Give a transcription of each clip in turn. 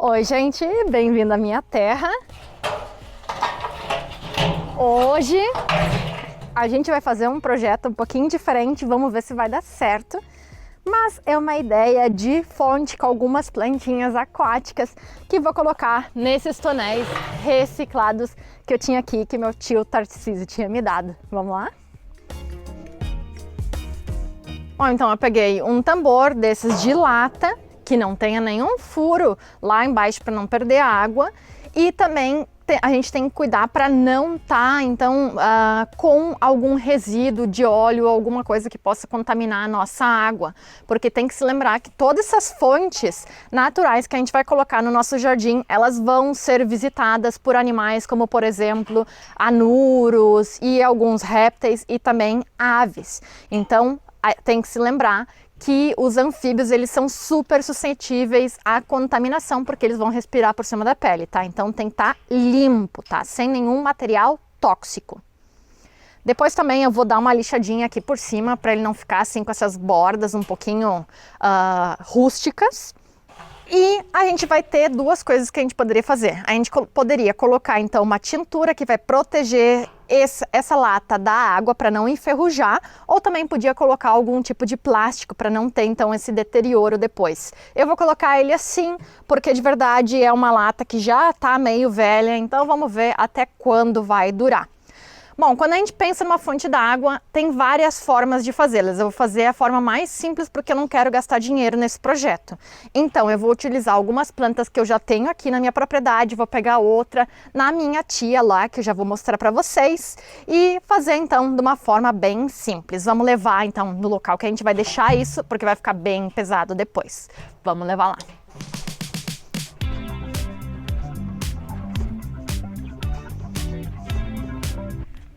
Oi, gente, bem-vindo à minha terra. Hoje a gente vai fazer um projeto um pouquinho diferente, vamos ver se vai dar certo. Mas é uma ideia de fonte com algumas plantinhas aquáticas que vou colocar nesses tonéis reciclados que eu tinha aqui, que meu tio Tarcísio tinha me dado. Vamos lá? Bom, então eu peguei um tambor desses de lata, que não tenha nenhum furo lá embaixo para não perder água, e também a gente tem que cuidar para não estar com algum resíduo de óleo ou alguma coisa que possa contaminar a nossa água, porque tem que se lembrar que todas essas fontes naturais que a gente vai colocar no nosso jardim, elas vão ser visitadas por animais como, por exemplo, anuros e alguns répteis e também aves. Então tem que se lembrar que os anfíbios, eles são super suscetíveis à contaminação, porque eles vão respirar por cima da pele, tá? Então tem que estar limpo, tá? Sem nenhum material tóxico. Depois também eu vou dar uma lixadinha aqui por cima, para ele não ficar assim com essas bordas um pouquinho rústicas. E a gente vai ter duas coisas que a gente poderia fazer. A gente poderia colocar então uma tintura que vai proteger essa lata da água para não enferrujar, ou também podia colocar algum tipo de plástico para não ter então esse deterioro depois. Eu vou colocar ele assim, porque de verdade é uma lata que já está meio velha, então vamos ver até quando vai durar. Bom, quando a gente pensa numa fonte d'água, tem várias formas de fazê-las. Eu vou fazer a forma mais simples porque eu não quero gastar dinheiro nesse projeto. Então, eu vou utilizar algumas plantas que eu já tenho aqui na minha propriedade, vou pegar outra na minha tia lá, que eu já vou mostrar para vocês, e fazer então de uma forma bem simples. Vamos levar então no local que a gente vai deixar isso, porque vai ficar bem pesado depois. Vamos levar lá.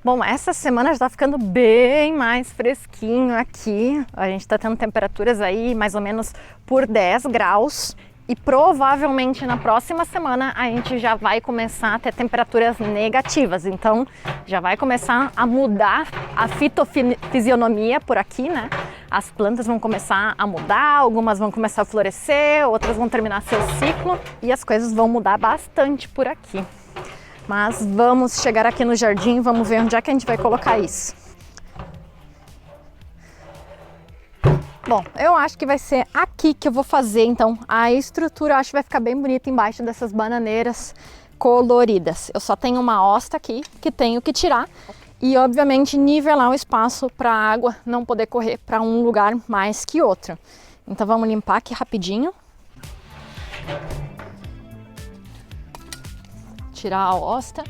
Bom, essa semana já está ficando bem mais fresquinho aqui. A gente está tendo temperaturas aí mais ou menos por 10 graus. E provavelmente na próxima semana a gente já vai começar a ter temperaturas negativas. Então já vai começar a mudar a fitofisionomia por aqui, né? As plantas vão começar a mudar, algumas vão começar a florescer, outras vão terminar seu ciclo. E as coisas vão mudar bastante por aqui. Mas vamos chegar aqui no jardim, vamos ver onde é que a gente vai colocar isso. Bom, eu acho que vai ser aqui que eu vou fazer, então, a estrutura. Eu acho que vai ficar bem bonita embaixo dessas bananeiras coloridas. Eu só tenho uma hosta aqui que tenho que tirar e, obviamente, nivelar o espaço para a água não poder correr para um lugar mais que outro. Então, vamos limpar aqui rapidinho. Tirar a hosta.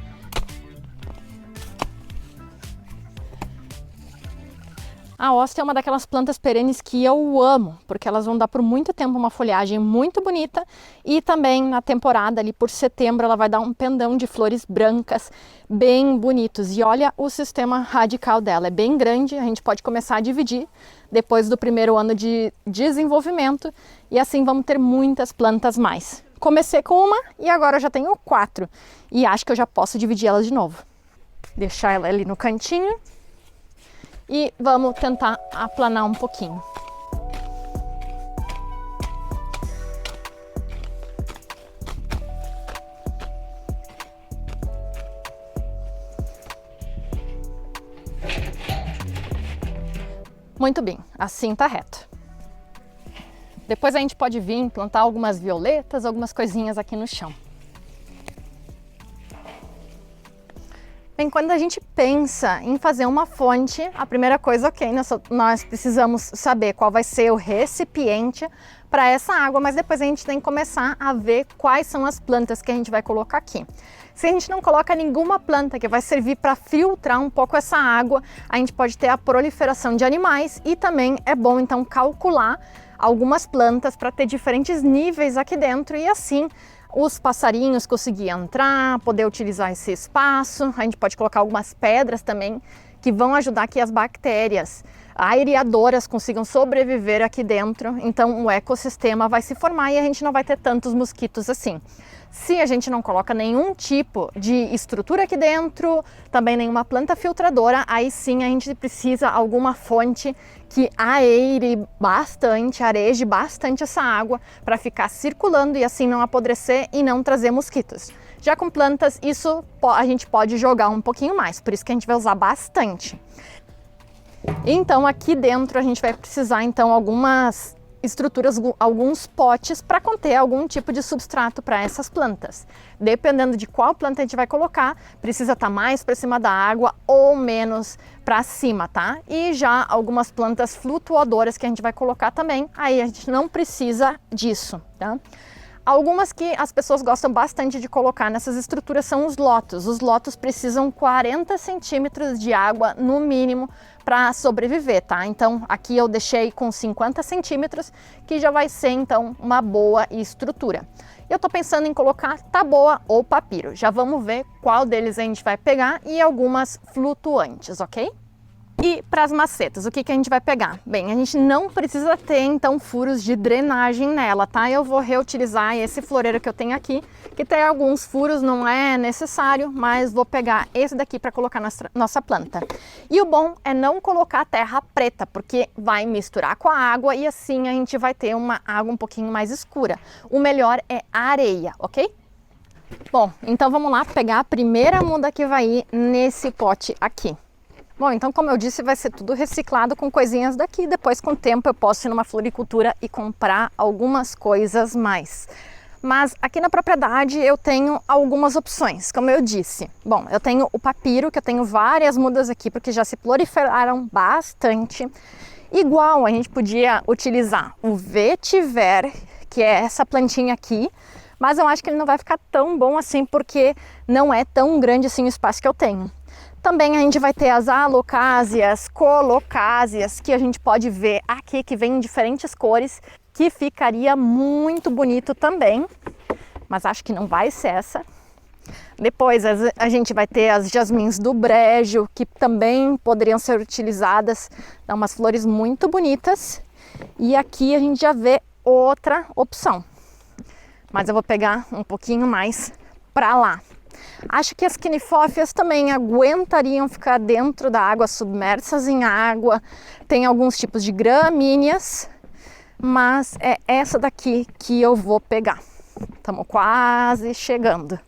A hosta é uma daquelas plantas perenes que eu amo, porque elas vão dar por muito tempo uma folhagem muito bonita e também na temporada ali por setembro ela vai dar um pendão de flores brancas bem bonitos. E olha o sistema radical dela, é bem grande, a gente pode começar a dividir depois do primeiro ano de desenvolvimento e assim vamos ter muitas plantas mais. Comecei com uma e agora eu já tenho 4 e acho que eu já posso dividir elas de novo. Deixar ela ali no cantinho e vamos tentar aplanar um pouquinho. Muito bem, assim tá reto. Depois a gente pode vir plantar algumas violetas, algumas coisinhas aqui no chão. Bem, quando a gente pensa em fazer uma fonte, a primeira coisa, nós precisamos saber qual vai ser o recipiente para essa água, mas depois a gente tem que começar a ver quais são as plantas que a gente vai colocar aqui. Se a gente não coloca nenhuma planta que vai servir para filtrar um pouco essa água, a gente pode ter a proliferação de animais e também é bom então calcular algumas plantas para ter diferentes níveis aqui dentro e assim os passarinhos conseguirem entrar, poder utilizar esse espaço. A gente pode colocar algumas pedras também que vão ajudar que as bactérias aereadoras consigam sobreviver aqui dentro. Então o ecossistema vai se formar e a gente não vai ter tantos mosquitos assim. Se a gente não coloca nenhum tipo de estrutura aqui dentro, também nenhuma planta filtradora, aí sim a gente precisa alguma fonte que areie bastante essa água para ficar circulando e assim não apodrecer e não trazer mosquitos. Já com plantas, isso a gente pode jogar um pouquinho mais, por isso que a gente vai usar bastante. Então aqui dentro a gente vai precisar então algumas estruturas, alguns potes para conter algum tipo de substrato para essas plantas. Dependendo de qual planta a gente vai colocar, precisa estar mais para cima da água ou menos para cima, tá? E já algumas plantas flutuadoras que a gente vai colocar também, aí a gente não precisa disso, tá? Algumas que as pessoas gostam bastante de colocar nessas estruturas são os lotos. Os lotos precisam 40 centímetros de água no mínimo para sobreviver, tá? Então aqui eu deixei com 50 centímetros, que já vai ser então uma boa estrutura. Eu tô pensando em colocar taboa ou papiro. Já vamos ver qual deles a gente vai pegar e algumas flutuantes, ok? E para as macetas, o que a gente vai pegar? Bem, a gente não precisa ter então furos de drenagem nela, tá? Eu vou reutilizar esse floreiro que eu tenho aqui, que tem alguns furos, não é necessário, mas vou pegar esse daqui para colocar na nossa planta. E o bom é não colocar terra preta, porque vai misturar com a água e assim a gente vai ter uma água um pouquinho mais escura. O melhor é areia, ok? Bom, então vamos lá pegar a primeira muda que vai ir nesse pote aqui. Bom, então como eu disse, vai ser tudo reciclado com coisinhas daqui. Depois, com o tempo, eu posso ir numa floricultura e comprar algumas coisas mais. Mas aqui na propriedade eu tenho algumas opções, como eu disse. Bom, eu tenho o papiro, que eu tenho várias mudas aqui, porque já se proliferaram bastante. Igual a gente podia utilizar o vetiver, que é essa plantinha aqui, mas eu acho que ele não vai ficar tão bom assim, porque não é tão grande assim o espaço que eu tenho. Também a gente vai ter as alocásias, colocásias, que a gente pode ver aqui, que vem em diferentes cores, que ficaria muito bonito também, mas acho que não vai ser essa. Depois a gente vai ter as jasmins do brejo, que também poderiam ser utilizadas, dá umas flores muito bonitas. E aqui a gente já vê outra opção, mas eu vou pegar um pouquinho mais para lá. Acho que as quinifófias também aguentariam ficar dentro da água, submersas em água. Tem alguns tipos de gramíneas, mas é essa daqui que eu vou pegar. Estamos quase chegando.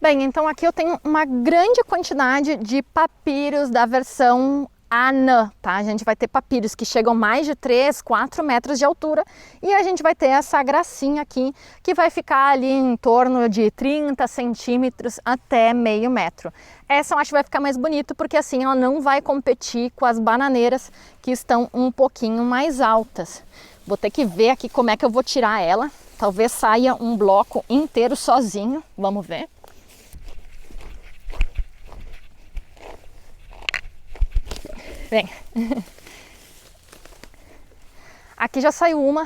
Bem, então aqui eu tenho uma grande quantidade de papiros da versão anã, tá? A gente vai ter papiros que chegam mais de 3, 4 metros de altura e a gente vai ter essa gracinha aqui que vai ficar ali em torno de 30 centímetros até meio metro. Essa eu acho que vai ficar mais bonito porque assim ela não vai competir com as bananeiras que estão um pouquinho mais altas. Vou ter que ver aqui como é que eu vou tirar ela. Talvez saia um bloco inteiro sozinho, vamos ver. Bem, aqui já saiu uma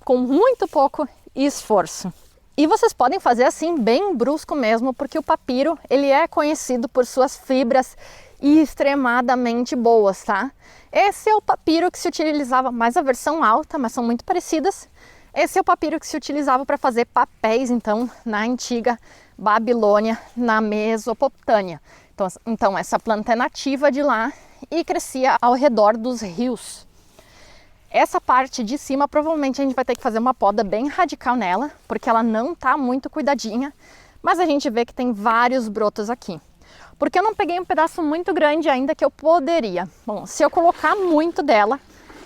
com muito pouco esforço. E vocês podem fazer assim bem brusco mesmo, porque o papiro ele é conhecido por suas fibras extremadamente boas, tá? Esse é o papiro que se utilizava, mais a versão alta, mas são muito parecidas. Esse é o papiro que se utilizava para fazer papéis, então, na antiga Babilônia, na Mesopotâmia. Então essa planta é nativa de lá e crescia ao redor dos rios. Essa parte de cima provavelmente a gente vai ter que fazer uma poda bem radical nela, porque ela não está muito cuidadinha, mas a gente vê que tem vários brotos aqui. Porque eu não peguei um pedaço muito grande ainda que eu poderia. Bom, se eu colocar muito dela,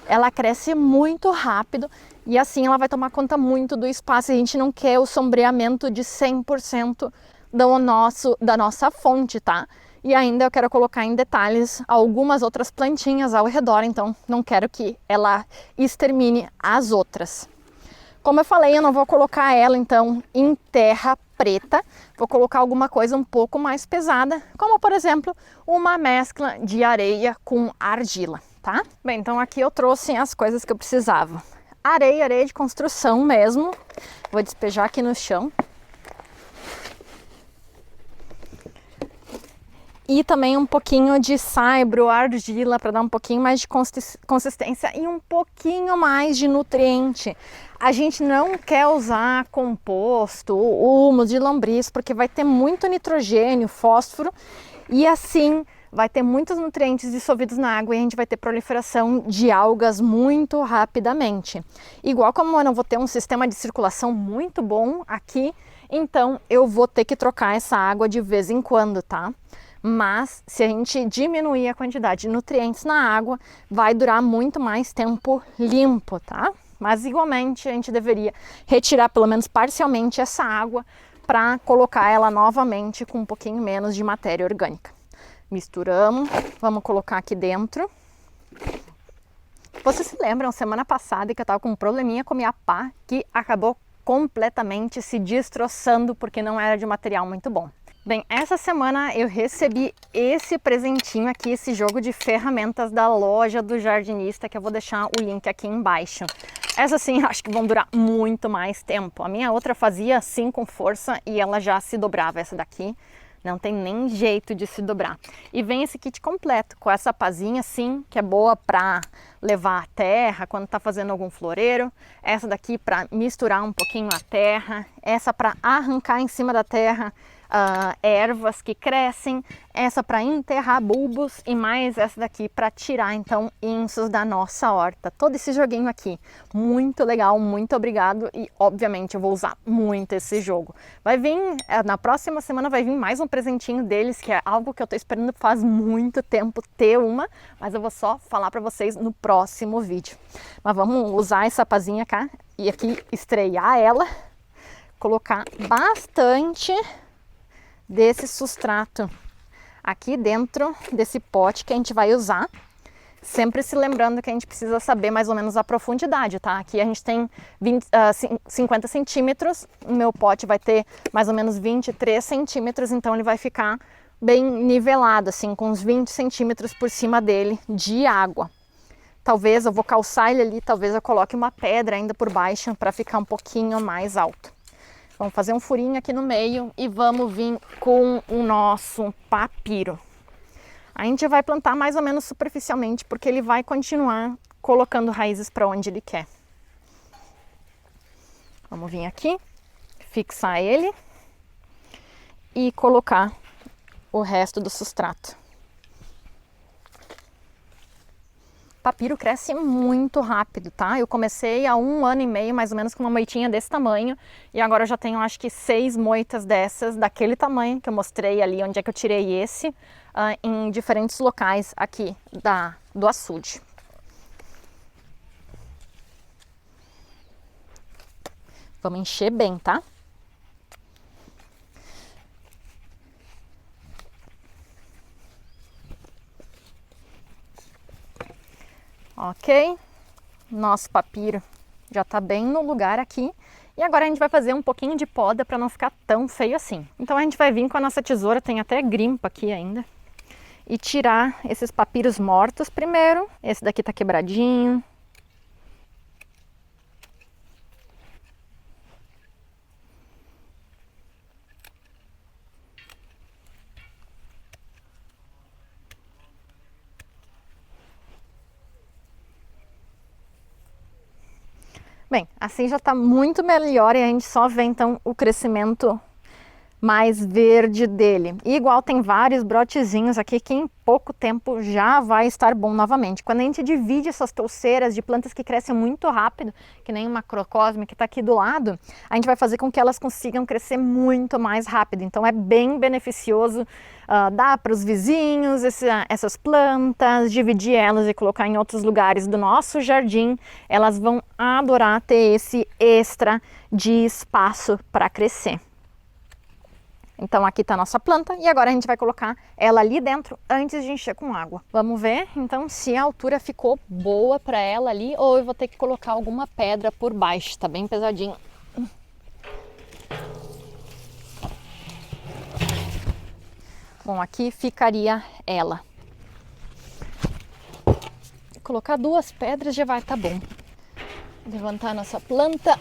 ela cresce muito rápido e assim ela vai tomar conta muito do espaço. A gente não quer o sombreamento de 100% da nossa fonte, tá? E ainda eu quero colocar em detalhes algumas outras plantinhas ao redor, então não quero que ela extermine as outras. Como eu falei, eu não vou colocar ela então em terra preta, vou colocar alguma coisa um pouco mais pesada, como por exemplo uma mescla de areia com argila, tá? Bem, então aqui eu trouxe as coisas que eu precisava. Areia de construção mesmo, vou despejar aqui no chão. e também um pouquinho de saibro, argila, para dar um pouquinho mais de consistência e um pouquinho mais de nutriente. A gente não quer usar composto, humus de lombriz, porque vai ter muito nitrogênio, fósforo, e assim vai ter muitos nutrientes dissolvidos na água e a gente vai ter proliferação de algas muito rapidamente. Igual como eu não vou ter um sistema de circulação muito bom aqui, então eu vou ter que trocar essa água de vez em quando, tá? Mas se a gente diminuir a quantidade de nutrientes na água, vai durar muito mais tempo limpo, tá? Mas igualmente a gente deveria retirar pelo menos parcialmente essa água para colocar ela novamente com um pouquinho menos de matéria orgânica. Misturamos, vamos colocar aqui dentro. Vocês se lembram, semana passada, que eu estava com um probleminha com minha pá, que acabou completamente se destroçando porque não era de material muito bom. Bem, essa semana eu recebi esse presentinho aqui, esse jogo de ferramentas da loja do jardinista, que eu vou deixar o link aqui embaixo. Essa sim, acho que vão durar muito mais tempo. A minha outra fazia assim com força e ela já se dobrava. Essa daqui não tem nem jeito de se dobrar. E vem esse kit completo, com essa pazinha assim, que é boa para levar a terra quando tá fazendo algum floreiro. Essa daqui para misturar um pouquinho a terra. Essa para arrancar em cima da terra ervas que crescem, essa para enterrar bulbos e mais essa daqui para tirar então insos da nossa horta. Todo esse joguinho aqui, muito legal, muito obrigado e obviamente eu vou usar muito esse jogo. Vai vir, na próxima semana vai vir mais um presentinho deles, que é algo que eu tô esperando faz muito tempo ter uma, mas eu vou só falar para vocês no próximo vídeo. Mas vamos usar essa pazinha cá e aqui estrear ela, colocar bastante desse substrato aqui dentro desse pote que a gente vai usar, sempre se lembrando que a gente precisa saber mais ou menos a profundidade, tá? Aqui a gente tem 50 centímetros, o meu pote vai ter mais ou menos 23 centímetros, então ele vai ficar bem nivelado, assim, com uns 20 centímetros por cima dele de água. Talvez eu vou calçar ele ali, talvez eu coloque uma pedra ainda por baixo para ficar um pouquinho mais alto. Vamos fazer um furinho aqui no meio e vamos vir com o nosso papiro. A gente vai plantar mais ou menos superficialmente, porque ele vai continuar colocando raízes para onde ele quer. Vamos vir aqui, fixar ele e colocar o resto do substrato. Papiro cresce muito rápido, tá? Eu comecei há 1 ano e meio, mais ou menos, com uma moitinha desse tamanho. E agora eu já tenho, acho que 6 moitas dessas, daquele tamanho, que eu mostrei ali, onde é que eu tirei esse, em diferentes locais aqui do açude. Vamos encher bem, tá? Ok, nosso papiro já tá bem no lugar aqui. E agora a gente vai fazer um pouquinho de poda para não ficar tão feio assim. Então a gente vai vir com a nossa tesoura, tem até grimpa aqui ainda, e tirar esses papiros mortos primeiro. Esse daqui tá quebradinho. Bem, assim já está muito melhor e a gente só vê então o crescimento mais verde dele. E igual tem vários brotezinhos aqui que em pouco tempo já vai estar bom novamente. Quando a gente divide essas touceiras de plantas que crescem muito rápido, que nem o macrocosme que está aqui do lado, a gente vai fazer com que elas consigam crescer muito mais rápido. Então é bem beneficioso dar para os vizinhos essas plantas, dividir elas e colocar em outros lugares do nosso jardim. Elas vão adorar ter esse extra de espaço para crescer. Então aqui está a nossa planta e agora a gente vai colocar ela ali dentro antes de encher com água. Vamos ver então se a altura ficou boa para ela ali ou eu vou ter que colocar alguma pedra por baixo, tá bem pesadinho. Bom, aqui ficaria ela. Colocar 2 pedras já vai estar bom. Levantar a nossa planta.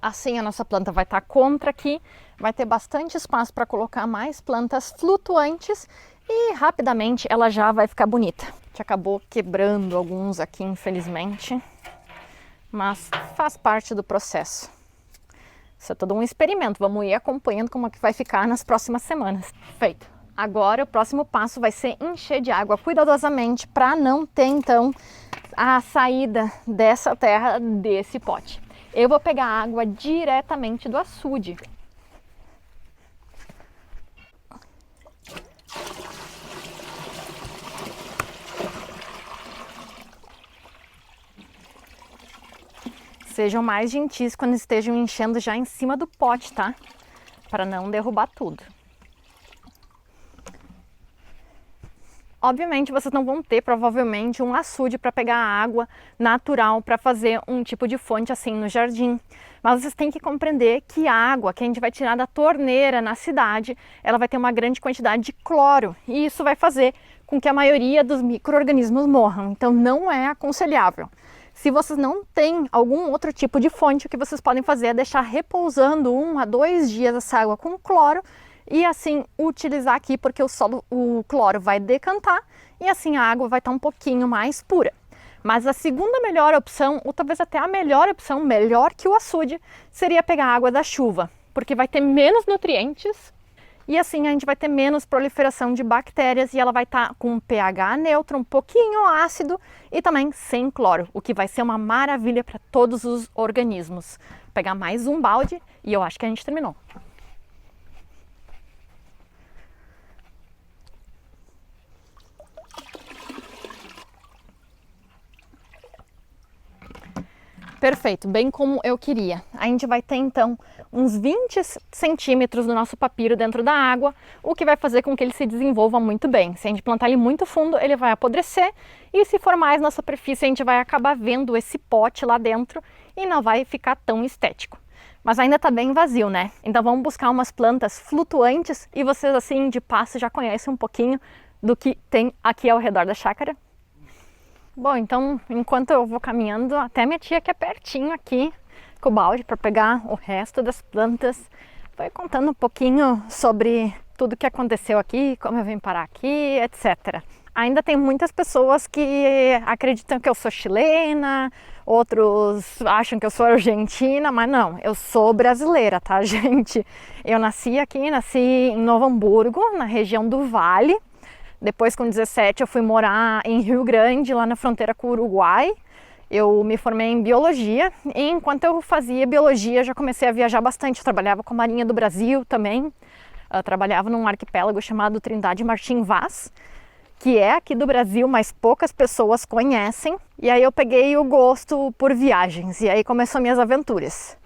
Assim a nossa planta vai estar contra aqui, vai ter bastante espaço para colocar mais plantas flutuantes e rapidamente ela já vai ficar bonita. A gente acabou quebrando alguns aqui, infelizmente, mas faz parte do processo. Isso é todo um experimento, vamos ir acompanhando como é que vai ficar nas próximas semanas. Feito! Agora o próximo passo vai ser encher de água cuidadosamente para não ter então a saída dessa terra desse pote. Eu vou pegar água diretamente do açude. Sejam mais gentis quando estejam enchendo já em cima do pote, tá? Para não derrubar tudo. Obviamente vocês não vão ter provavelmente um açude para pegar água natural para fazer um tipo de fonte assim no jardim. Mas vocês têm que compreender que a água que a gente vai tirar da torneira na cidade, ela vai ter uma grande quantidade de cloro. E isso vai fazer com que a maioria dos micro-organismos morram. Então não é aconselhável. Se vocês não têm algum outro tipo de fonte, o que vocês podem fazer é deixar repousando 1 a 2 dias essa água com cloro e assim utilizar aqui, porque o cloro vai decantar e assim a água vai estar um pouquinho mais pura. Mas a segunda melhor opção, ou talvez até a melhor opção, melhor que o açude, seria pegar a água da chuva, porque vai ter menos nutrientes e assim a gente vai ter menos proliferação de bactérias e ela vai estar com um pH neutro, um pouquinho ácido e também sem cloro, o que vai ser uma maravilha para todos os organismos. Vou pegar mais um balde e eu acho que a gente terminou. Perfeito, bem como eu queria. A gente vai ter então uns 20 centímetros do nosso papiro dentro da água, o que vai fazer com que ele se desenvolva muito bem. Se a gente plantar ele muito fundo, ele vai apodrecer e se for mais na superfície, a gente vai acabar vendo esse pote lá dentro e não vai ficar tão estético. Mas ainda está bem vazio, né? Então vamos buscar umas plantas flutuantes e vocês assim de passo já conhecem um pouquinho do que tem aqui ao redor da chácara. Bom, então, enquanto eu vou caminhando, até minha tia que é pertinho aqui com o balde para pegar o resto das plantas, foi contando um pouquinho sobre tudo que aconteceu aqui, como eu vim parar aqui, etc. Ainda tem muitas pessoas que acreditam que eu sou chilena, outros acham que eu sou argentina, mas não, eu sou brasileira, tá, gente? Eu nasci aqui, nasci em Novo Hamburgo, na região do Vale. Depois, com 17, eu fui morar em Rio Grande, lá na fronteira com o Uruguai. Eu me formei em biologia e enquanto eu fazia biologia, já comecei a viajar bastante. Eu trabalhava com a Marinha do Brasil também. Eu trabalhava num arquipélago chamado Trindade Martim Vaz, que é aqui do Brasil, mas poucas pessoas conhecem. E aí eu peguei o gosto por viagens e aí começou minhas aventuras.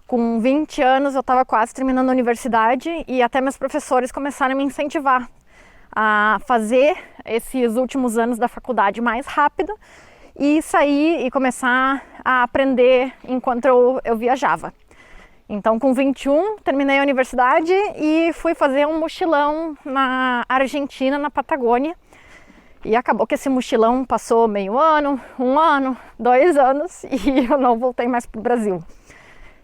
Com 20 anos eu estava quase terminando a universidade e até meus professores começaram a me incentivar a fazer esses últimos anos da faculdade mais rápido e sair e começar a aprender enquanto eu viajava. Então, com 21, terminei a universidade e fui fazer um mochilão na Argentina, na Patagônia. E acabou que esse mochilão passou meio ano, 1 ano, 2 anos e eu não voltei mais para o Brasil.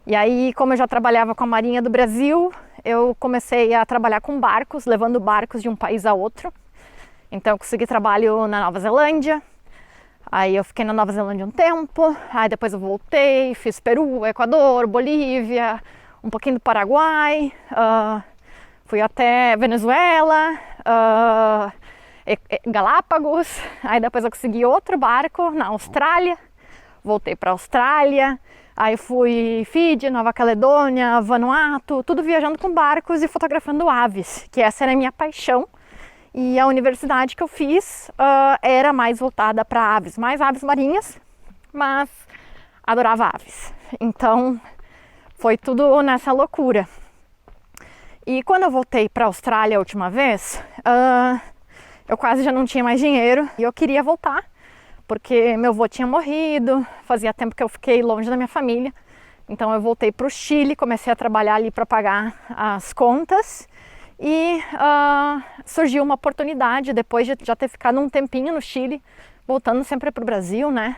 E aí, como eu já trabalhava com a Marinha do Brasil, eu comecei a trabalhar com barcos, levando barcos de um país a outro. Então eu consegui trabalho na Nova Zelândia, aí eu fiquei na Nova Zelândia um tempo, aí depois eu voltei, fiz Peru, Equador, Bolívia, um pouquinho do Paraguai, fui até Venezuela, Galápagos, aí depois eu consegui outro barco na Austrália, voltei para a Austrália. Aí fui Fiji, Nova Caledônia, Vanuatu, tudo viajando com barcos e fotografando aves, que essa era a minha paixão. E a universidade que eu fiz era mais voltada para aves, mais aves marinhas, mas adorava aves. Então foi tudo nessa loucura. E quando eu voltei para a Austrália a última vez, eu quase já não tinha mais dinheiro e eu queria voltar. Porque meu avô tinha morrido, fazia tempo que eu fiquei longe da minha família. Então eu voltei para o Chile, comecei a trabalhar ali para pagar as contas. E surgiu uma oportunidade, depois de já ter ficado um tempinho no Chile, voltando sempre para o Brasil, né?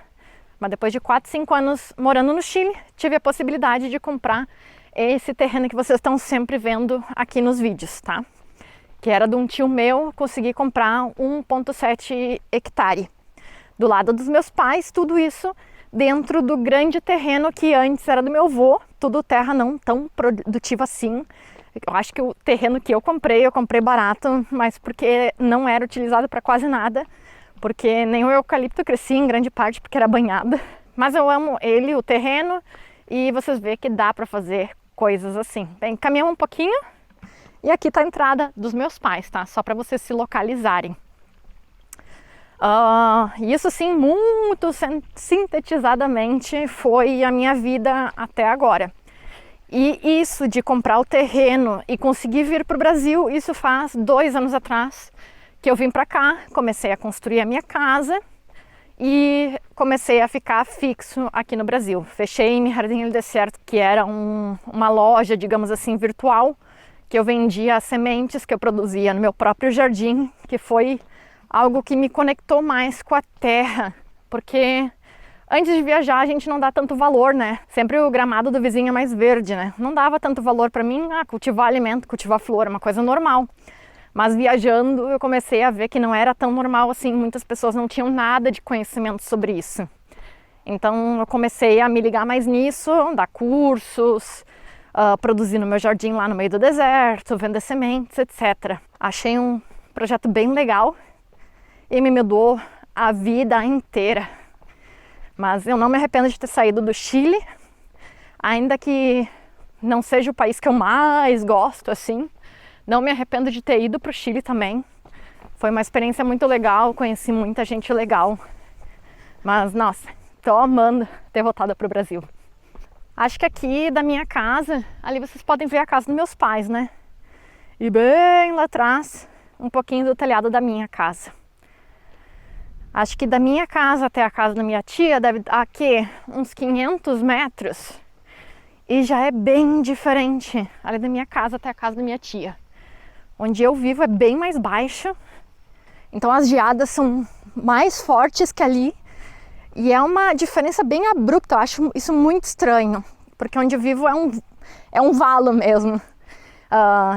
Mas depois de 4, 5 anos morando no Chile, tive a possibilidade de comprar esse terreno que vocês estão sempre vendo aqui nos vídeos, tá? Que era de um tio meu, consegui comprar 1,7 hectare. Do lado dos meus pais, tudo isso dentro do grande terreno que antes era do meu avô, tudo terra não tão produtiva assim. Eu acho que o terreno que eu comprei barato, mas porque não era utilizado para quase nada, porque nem o eucalipto crescia em grande parte porque era banhado. Mas eu amo ele, o terreno, e vocês veem que dá para fazer coisas assim. Bem, caminhamos um pouquinho e aqui está a entrada dos meus pais, tá? Só para vocês se localizarem. Isso sim, muito sintetizadamente foi a minha vida até agora. E isso de comprar o terreno e conseguir vir para o Brasil, isso faz 2 anos atrás que eu vim para cá, comecei a construir a minha casa e comecei a ficar fixo aqui no Brasil. Fechei em Jardim do Deserto, que era uma loja, digamos assim, virtual, que eu vendia sementes que eu produzia no meu próprio jardim, que foi algo que me conectou mais com a terra, porque antes de viajar a gente não dá tanto valor, né? Sempre o gramado do vizinho é mais verde, né? Não dava tanto valor para mim, cultivar alimento, cultivar flor, é uma coisa normal. Mas viajando eu comecei a ver que não era tão normal assim, muitas pessoas não tinham nada de conhecimento sobre isso. Então eu comecei a me ligar mais nisso, dar cursos, produzir no meu jardim lá no meio do deserto, vender sementes, etc. Achei um projeto bem legal e me mudou a vida inteira. Mas eu não me arrependo de ter saído do Chile, ainda que não seja o país que eu mais gosto, assim. Não me arrependo de ter ido para o Chile também. Foi uma experiência muito legal, conheci muita gente legal. Mas, nossa, tô amando ter voltado para o Brasil. Acho que aqui da minha casa, ali vocês podem ver a casa dos meus pais, né? E bem lá atrás, um pouquinho do telhado da minha casa. Acho que da minha casa até a casa da minha tia deve dar aqui uns 500 metros. E já é bem diferente ali da minha casa até a casa da minha tia. Onde eu vivo é bem mais baixo, então as geadas são mais fortes que ali e é uma diferença bem abrupta. Eu acho isso muito estranho, porque onde eu vivo é um valo mesmo,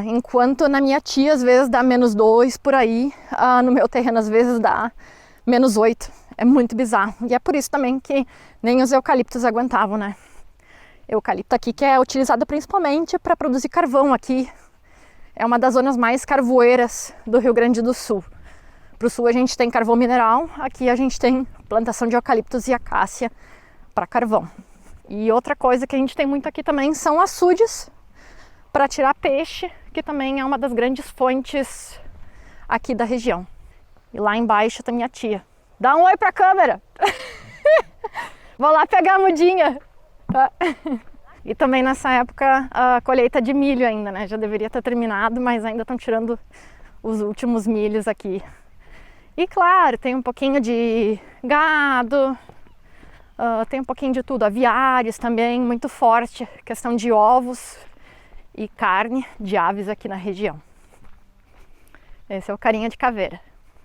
enquanto na minha tia às vezes dá -2 por aí, no meu terreno às vezes dá -8, é muito bizarro. E é por isso também que nem os eucaliptos aguentavam, né? Eucalipto aqui que é utilizado principalmente para produzir carvão aqui. É uma das zonas mais carvoeiras do Rio Grande do Sul. Para o sul a gente tem carvão mineral, aqui a gente tem plantação de eucaliptos e acácia para carvão. E outra coisa que a gente tem muito aqui também são açudes para tirar peixe, que também é uma das grandes fontes aqui da região. E lá embaixo tem minha tia. Dá um oi para a câmera! Vou lá pegar a mudinha! E também nessa época a colheita de milho ainda, né? Já deveria ter terminado, mas ainda estão tirando os últimos milhos aqui. E claro, tem um pouquinho de gado, tem um pouquinho de tudo. Aviários também, muito forte. Questão de ovos e carne de aves aqui na região. Esse é o carinha de caveira.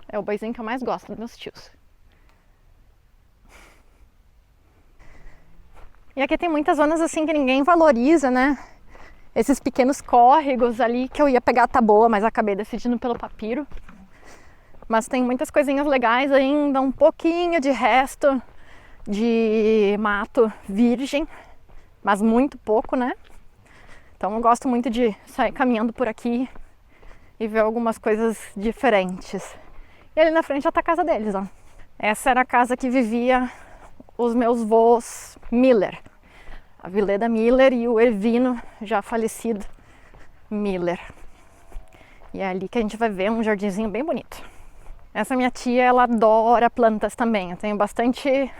É o boizinho que eu mais gosto dos meus tios. E aqui tem muitas zonas assim que ninguém valoriza, né? Esses pequenos córregos ali que eu ia pegar a taboa, mas acabei decidindo pelo papiro. Mas tem muitas coisinhas legais ainda, um pouquinho de resto de mato virgem, mas muito pouco, né? Então eu gosto muito de sair caminhando por aqui e ver algumas coisas diferentes. E ali na frente já tá a casa deles, ó. Essa era a casa que vivia os meus vôs Miller, a Vileda Miller e o Ervino, já falecido, Miller. E é ali que a gente vai ver um jardinzinho bem bonito. Essa minha tia, ela adora plantas também. Eu tenho bastante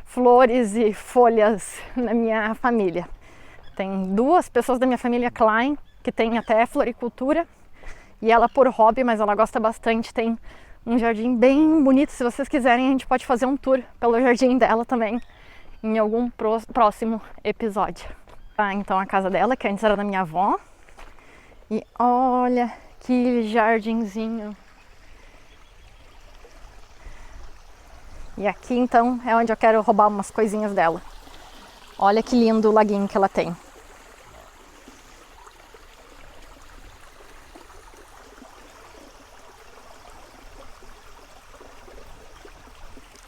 flores e folhas na minha família. Tem 2 pessoas da minha família Klein, que tem até floricultura, e ela por hobby, mas ela gosta bastante, tem um jardim bem bonito. Se vocês quiserem, a gente pode fazer um tour pelo jardim dela também em algum próximo episódio. Então a casa dela, que antes era da minha avó. E olha que jardinzinho. E aqui então é onde eu quero roubar umas coisinhas dela. Olha que lindo o laguinho que ela tem.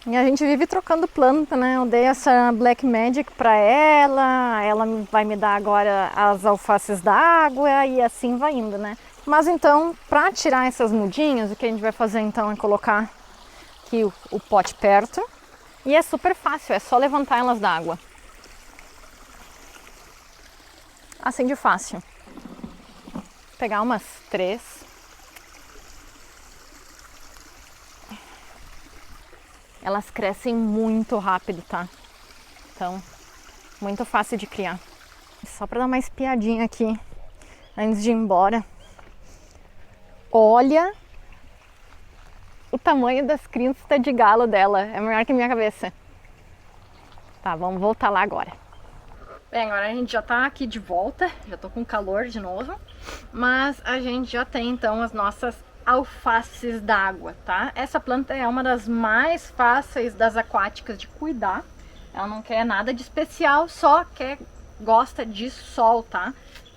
E a gente vive trocando planta, né? Eu dei essa Black Magic para ela vai me dar agora as alfaces d'água e assim vai indo, né? Mas então, para tirar essas mudinhas, o que a gente vai fazer então é colocar aqui o pote perto. E é super fácil, é só levantar elas da água. Assim de fácil. Pegar umas 3. Elas crescem muito rápido, tá? Então, muito fácil de criar. Só para dar uma espiadinha aqui, antes de ir embora. Olha o tamanho das cristas de galo dela. É maior que a minha cabeça. Tá, vamos voltar lá agora. Bem, agora a gente já tá aqui de volta. Já tô com calor de novo. Mas a gente já tem, então, as nossas alfaces d'água, tá? Essa planta é uma das mais fáceis das aquáticas de cuidar. Ela não quer nada de especial, só gosta de sol, tá?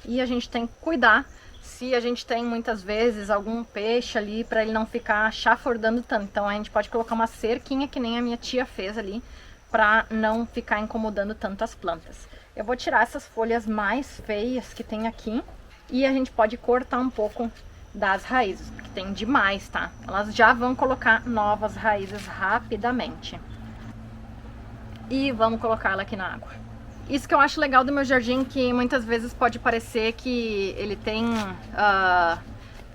E a gente tem que cuidar se a gente tem muitas vezes algum peixe ali para ele não ficar chafurdando tanto. Então a gente pode colocar uma cerquinha que nem a minha tia fez ali para não ficar incomodando tanto as plantas. Eu vou tirar essas folhas mais feias que tem aqui e a gente pode cortar um pouco das raízes, porque tem demais, tá? Elas já vão colocar novas raízes rapidamente. E vamos colocá-la aqui na água. Isso que eu acho legal do meu jardim, que muitas vezes pode parecer que ele tem...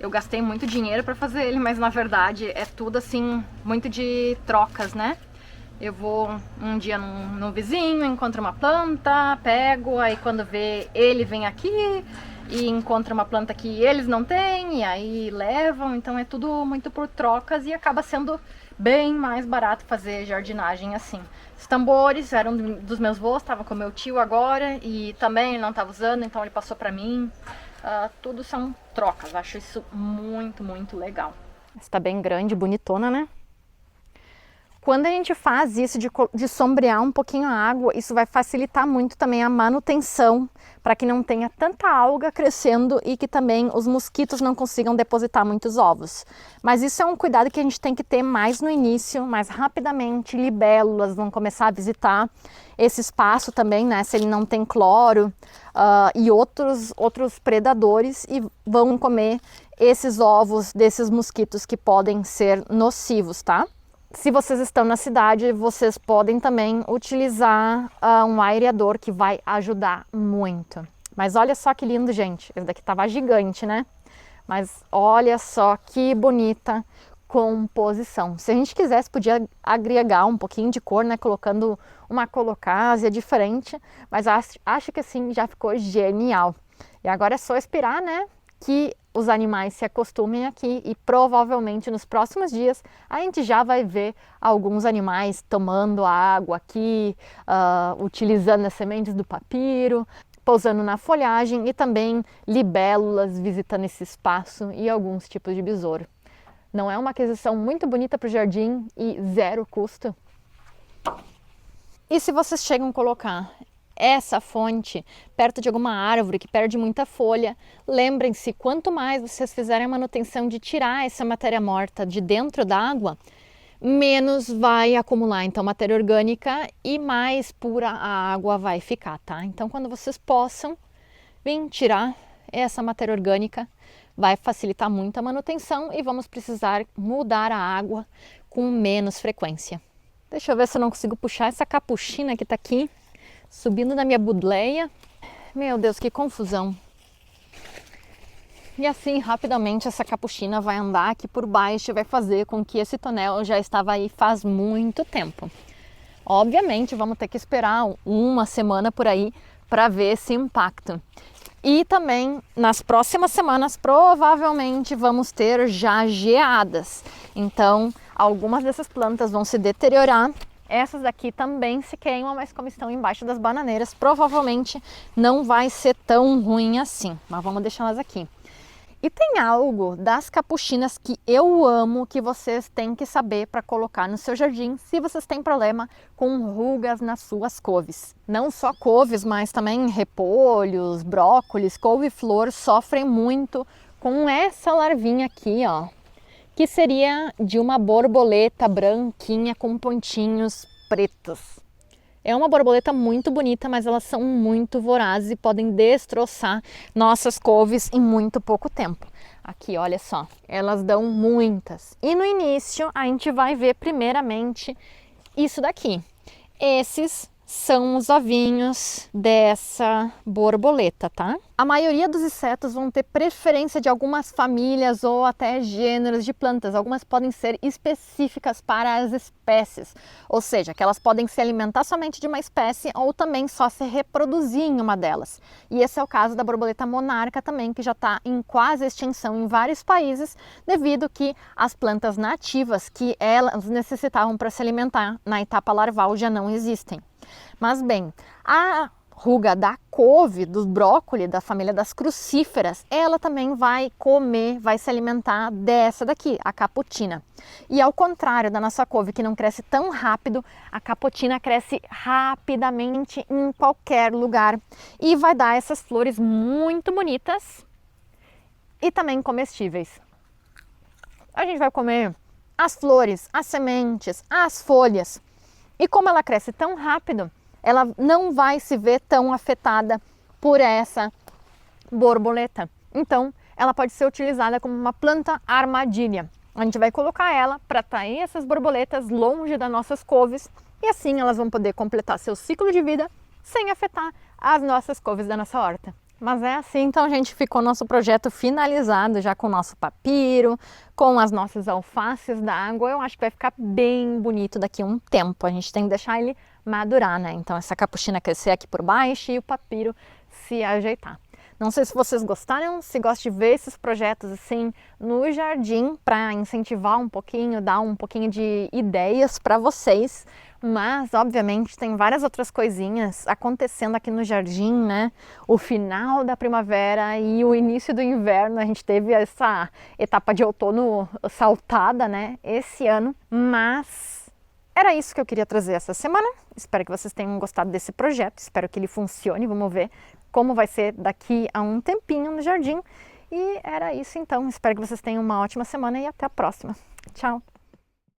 eu gastei muito dinheiro para fazer ele, mas na verdade é tudo assim, muito de trocas, né? Eu vou um dia no vizinho, encontro uma planta, pego, aí quando vê ele vem aqui e encontra uma planta que eles não têm, e aí levam, então é tudo muito por trocas e acaba sendo bem mais barato fazer jardinagem assim. Os tambores eram dos meus avós, estava com meu tio agora e também ele não estava usando, então ele passou para mim. Tudo são trocas, acho isso muito, muito legal. Está bem grande, bonitona, né? Quando a gente faz isso de sombrear um pouquinho a água, isso vai facilitar muito também a manutenção, para que não tenha tanta alga crescendo e que também os mosquitos não consigam depositar muitos ovos. Mas isso é um cuidado que a gente tem que ter mais no início, mais rapidamente. Libélulas vão começar a visitar esse espaço também, né? Se ele não tem cloro e outros predadores, e vão comer esses ovos desses mosquitos que podem ser nocivos, tá? Se vocês estão na cidade, vocês podem também utilizar um aireador que vai ajudar muito. Mas olha só que lindo, gente. Esse daqui tava gigante, né? Mas olha só que bonita composição. Se a gente quisesse, podia agregar um pouquinho de cor, né? Colocando uma colocásia diferente. Mas acho que assim já ficou genial. E agora é só esperar, né? Que os animais se acostumem aqui e provavelmente nos próximos dias a gente já vai ver alguns animais tomando a água aqui, utilizando as sementes do papiro, pousando na folhagem e também libélulas visitando esse espaço e alguns tipos de besouro. Não é uma aquisição muito bonita para o jardim e zero custo? E se vocês chegam a colocar essa fonte perto de alguma árvore que perde muita folha, lembrem-se, quanto mais vocês fizerem a manutenção de tirar essa matéria morta de dentro da água, menos vai acumular, então, matéria orgânica e mais pura a água vai ficar, tá? Então, quando vocês possam vir tirar essa matéria orgânica, vai facilitar muito a manutenção e vamos precisar mudar a água com menos frequência. Deixa eu ver se eu não consigo puxar essa capuchina que tá aqui, subindo na minha budeia. Meu Deus, que confusão. E assim, rapidamente, essa capuchina vai andar aqui por baixo e vai fazer com que esse tonel já estava aí faz muito tempo. Obviamente, vamos ter que esperar uma semana por aí para ver esse impacto. E também, nas próximas semanas, provavelmente vamos ter já geadas. Então, algumas dessas plantas vão se deteriorar. Essas daqui também se queimam, mas como estão embaixo das bananeiras, provavelmente não vai ser tão ruim assim. Mas vamos deixá-las aqui. E tem algo das capuchinas que eu amo que vocês têm que saber para colocar no seu jardim se vocês têm problema com rugas nas suas couves. Não só couves, mas também repolhos, brócolis, couve-flor sofrem muito com essa larvinha aqui, ó, que seria de uma borboleta branquinha com pontinhos pretos. É uma borboleta muito bonita, mas elas são muito vorazes e podem destroçar nossas couves em muito pouco tempo. Aqui, olha só, elas dão muitas. E no início a gente vai ver primeiramente isso daqui. Esses são os ovinhos dessa borboleta, tá? A maioria dos insetos vão ter preferência de algumas famílias ou até gêneros de plantas. Algumas podem ser específicas para as espécies, ou seja, que elas podem se alimentar somente de uma espécie ou também só se reproduzir em uma delas. E esse é o caso da borboleta monarca também, que já está em quase extinção em vários países, devido que as plantas nativas que elas necessitavam para se alimentar na etapa larval já não existem. Mas bem, a ruga da couve, do brócolis, da família das crucíferas, ela também vai comer, vai se alimentar dessa daqui, a caputina. E ao contrário da nossa couve, que não cresce tão rápido, a caputina cresce rapidamente em qualquer lugar e vai dar essas flores muito bonitas e também comestíveis. A gente vai comer as flores, as sementes, as folhas. E como ela cresce tão rápido, ela não vai se ver tão afetada por essa borboleta. Então, ela pode ser utilizada como uma planta armadilha. A gente vai colocar ela para atrair essas borboletas longe das nossas couves e assim elas vão poder completar seu ciclo de vida sem afetar as nossas couves da nossa horta. Mas é assim, então, gente, ficou nosso projeto finalizado já com o nosso papiro, com as nossas alfaces da água. Eu acho que vai ficar bem bonito daqui a um tempo. A gente tem que deixar ele madurar, né? Então, essa capuchina crescer aqui por baixo e o papiro se ajeitar. Não sei se vocês gostaram, se gostam de ver esses projetos assim no jardim para incentivar um pouquinho, dar um pouquinho de ideias para vocês. Mas, obviamente, tem várias outras coisinhas acontecendo aqui no jardim, né? O final da primavera e o início do inverno, a gente teve essa etapa de outono saltada, né? Esse ano, mas era isso que eu queria trazer essa semana. Espero que vocês tenham gostado desse projeto, espero que ele funcione, vamos ver como vai ser daqui a um tempinho no jardim. E era isso então, espero que vocês tenham uma ótima semana e até a próxima. Tchau!